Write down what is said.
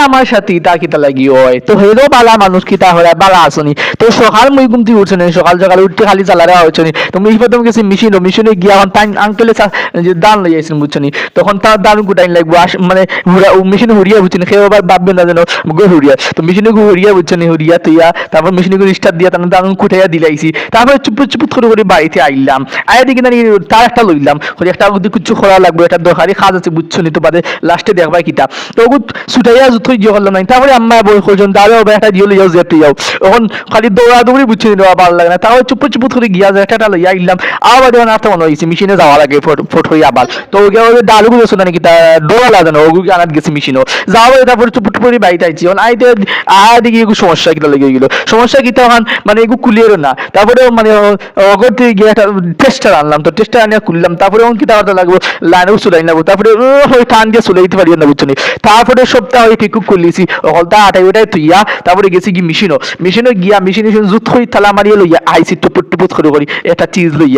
আমার সাথে ইটা কিতা লাগি হয় তো হেরো বালা মানুষ কিতা হয় বালা আসনি তো সকাল মুই ঘুমতি উঠছে না সকাল সকাল উঠতে খালি চালারে হচ্ছে নি তো মুই প্রথম গেছি মেশিনে গিয়া এখন তাই আঙ্কেলে যে দান লই আইছেন বুঝছো নি তখন তার দান গুটাইন লাগবো মানে মেশিনে হুরিয়া বুঝছেন খেয়ে আবার ভাববেন না যেন গো হুরিয়া তো মেশিনে গো হুরিয়া বুঝছেন হুরিয়া তুইয়া তারপর মেশিনে গো স্টার্ট দিয়া তার দান কুটাইয়া দিলাইছি তারপরে চুপ করে বাড়িতে আইলাম আয়া দেখি না তার একটা লইলাম একটা যদি কিছু করা লাগবে এটা দরকারি কাজ আছে বুঝছো নি তো বাদে লাস্টে দেখবাই কিতা তো ছুটাইয়া থই দিয়ে করলাম না তারপরে আম্মা বই কইজন দাঁড়ে একটা দিয়ে লইয়াও যেতে যাও এখন খালি দৌড়াদৌড়ি বুঝছি না ভালো লাগে না তাও চুপ করে গিয়া যায় একটা লইয়া আইলাম আবার যখন আসতে মনে হয়েছে মেশিনে যাওয়া লাগে ফট হয়ে আবার তো ওকে ডালু গুলো শোনা নাকি তা দৌড়া লাগে না ওগুলো আনাত গেছি মেশিনও যাওয়া তারপরে চুপ করে বাড়িতে আইছি এখন আইতে দিকে এগুলো সমস্যা কিটা লেগে গেল সমস্যা কিটা এখন মানে এগুলো কুলিয়েরও না তারপরে মানে অগর থেকে গিয়ে একটা টেস্টার আনলাম তো টেস্টার আনিয়া খুললাম তারপরে এখন কিটা কথা লাগবো লাইনেও চুলাই নেবো তারপরে টান দিয়ে চলাইতে পারি না বুঝছো তারপরে সপ্তাহ ওই ঠিক খুলিছি অকলটা আটাই ওটাই তুইয়া তারপরে গেছি কি মেশিনও গিয়া মেশিনে জুত হই থালা মারিয়ে লইয়া আইসি টুপুট করে এটা চিজ লইয়া